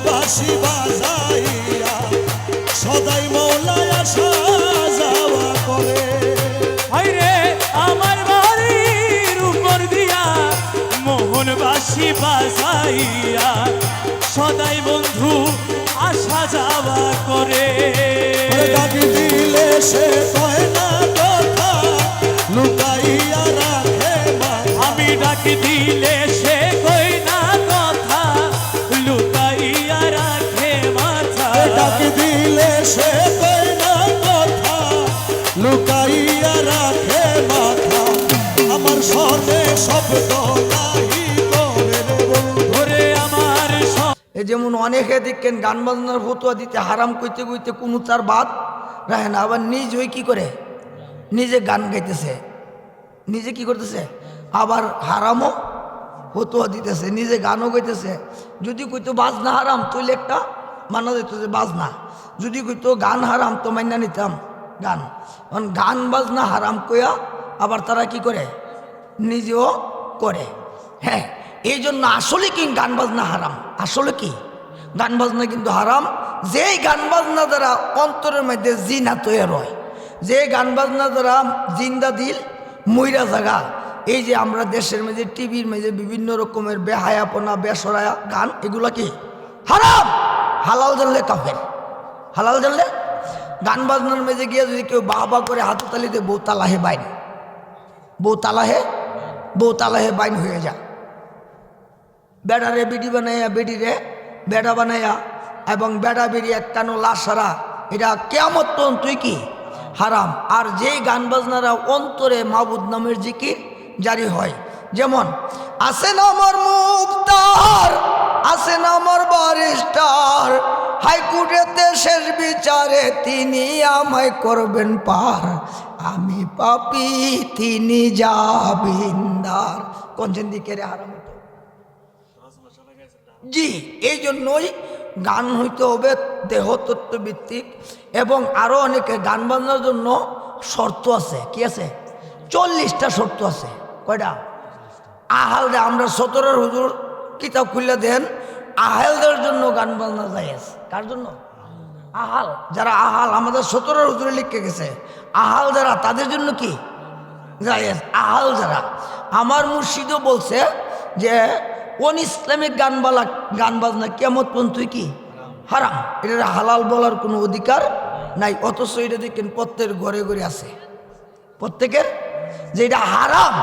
বাঁশি বাজাইয়া সদাই মৌলায় আসা যাওয়া করে। হায়রে আমার বাড়ির উপর দিয়া মোহন বাঁশি বাজাইয়া সদাই বন্ধু আসা যাওয়া করে। ডাকি দিলে সে কয় না কথা লুকাইয়া রাখে মাথা। আমি ডাকি দিলে সে কই না কথা লুকাইয়া রাখে মাথা। ডাকি দিলে সে কয় না কথা লুকাইয়া রাখে মাথা। আমার স্বর্ণে শব্দ নাহি করে ওরে আমার এই যেমন অনেকে দেখেন গান বাজনার ফতুয়া দিতে হারাম কইতে কইতে কোনো তার বাদ রাখে না, আবার নিজ ওই কী করে নিজে গান গাইতেছে, নিজে কি করতেছে আবার হারামও ফতুয়া দিতেছে, নিজে গানও গাইতেছে। যদি কইতো বাজনা হারাম তৈলে একটা মানা যেত যে বাজনা, যদি কইতো গান হারাম তো মাইনা নিতাম গান। কারণ গান বাজনা হারাম কইয়া আবার তারা কি করে নিজেও করে। হ্যাঁ, এই জন্য আসলে কি গান বাজনা হারাম, আসলে কি গান বাজনা কিন্তু হারাম। যেই গান বাজনা দ্বারা অন্তরের মধ্যে জিনা তৈরি হয়, যে গান বাজনা দ্বারা জিন্দা দিল মইরা জাগা। এই যে আমরা দেশের মধ্যে টিভির মধ্যে বিভিন্ন রকমের বেহায়াপনা বেসরায়া গান, এগুলো কি হারাম। হালাল জানলে কাফের, হালাল জানলে। গান বাজনার মধ্যে গিয়ে যদি কেউ বাহবা করে হাততালিতে বউ তালাহে বাইন, বউ তালাহে বাইন হয়ে যায়। বেড়ারে বিডি বানাইয়া বেডিরে বেড়া বানাইয়া এবং বেড়া বেড়ি একটানো লাশারা, এটা কেয়ামত পর্যন্তই কি হারাম। আর যেই গান বাজনারা অন্তরে মাবুদ নামের জিকির জারি হয়, যেমন আসেন আমার মুক্তার, আসেন আমার বারিস্টার, হাইকোর্টেতে শেষ বিচারে তিনি আমায় করবেন পার, আমি পাপী তিনি জামিনদার। কোনছেন দিকে রে হারাম। জি, এই জন্যই গান হইতে হবে দেহতত্ত্বভিত্তিক। এবং আরও অনেকে গান বাজনার জন্য শর্ত আছে, কি আছে 40টা শর্ত আছে। কয়টা? আহালদে আমরা 17 হুজুর কিতাব খুলে দেন, আহালদের জন্য গান বাজনা জায়েজ। কার জন্য? আহাল, যারা আহাল আমাদের 17 হুজুরে লিখে গেছে, আহাল যারা তাদের জন্য কি জায়েজ। আহাল যারা, আমার মুর্শিদও বলছে যে ইসলামিক গান বাজনা কিয়ামত পর্যন্ত কি হারাম, এটা হালাল বলার কোনো অধিকার নাই। অথচ এটা দেখেন প্রত্যেকের ঘরে ঘরে আছে, প্রত্যেকের যে এটা হারাম।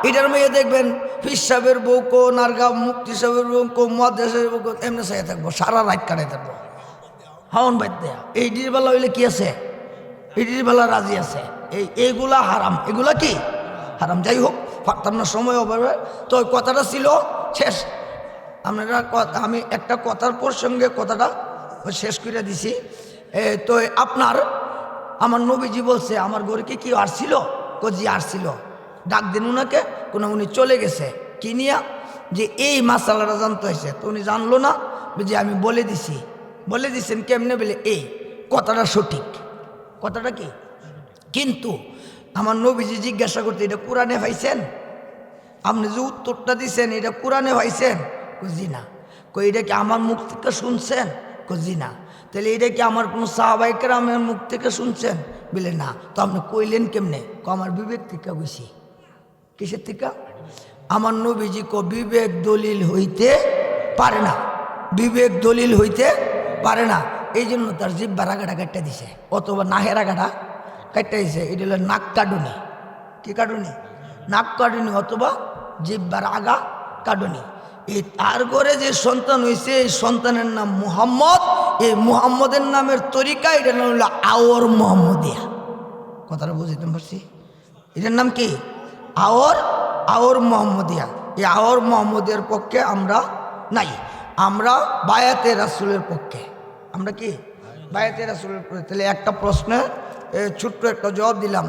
এটার মেয়ে দেখবেন ফির সাহেবের বউ কো, নারগা মুক্তি সাহেবের বউ কো, মহাদেশের বউ কো, এমনি চাই থাকবো, সারা রাত কাটাই থাকবো হাওন বাদ দেয়া। এইটির বেলা হইলে কি আছে, এইটির বেলা রাজি আছে। এইগুলা হারাম, এগুলা কি হারাম। যাই হোক, পারতাম না, সময় অভাবে তো ওই কথাটা ছিল শেষ। আপনারা আমি একটা কথার প্রসঙ্গে কথাটা শেষ করে দিছি। তো আপনার আমার নবীজি বলছে আমার ঘরে কি আসছিল, কজি আসছিল, ডাক দিন উনাকে, কোনো উনি চলে গেছে কি নিয়া, যে এই মাসালাটা জানতে হয়েছে। তো উনি জানলো না, যে আমি বলে দিছেন কেমনে বলে এই কথাটা সঠিক, কথাটা কি। কিন্তু আমার নবীজি জিজ্ঞাসা করতে এটা কোরআনে পাইছেন, আপনি যে উত্তরটা দিছেন এটা কোরআনে পাইছেন, জি না। কই এটা কি আমার মুখ থেকে শুনছেন, জি না। তাহলে এটা কি আমার কোনো সাহাবায়ে কেরামের মুখ থেকে শুনছেন, বলে না। তো আপনি কইলেন কেমনে, আমার বিবেক থেকে কইছি। কিসের থেকে? আমার নবীজি বিবেক দলিল হইতে পারে না, বিবেক দলিল হইতে পারে না। এই জন্য তার জিব্বা রাগাটা কাটটা দিছে, অথবা নাহের রাগাটা কাটটা দিছে। এটা হলো নাক কাটুনি। কি কাটুনি? নাক কাটুনি অথবা জিব্বার আগা কাটুনি। এই তার ঘরে যে সন্তান হয়েছে, এই সন্তানের নাম মুহাম্মদ। এই মুহাম্মদের নামের তরিকা, এটার নাম হলো আওর মোহাম্মদিয়া। কথাটা বুঝতে পারছি? এটার নাম কি? আওর মোহাম্মদিয়া। এই আওর মোহাম্মদিয়ার পক্ষে আমরা নাই, আমরা বায়াতে রাসূলের পক্ষে। আমরা কি বায়াতে রাসূলের পক্ষে। তাহলে একটা প্রশ্নে ছোট্ট একটা জবাব দিলাম।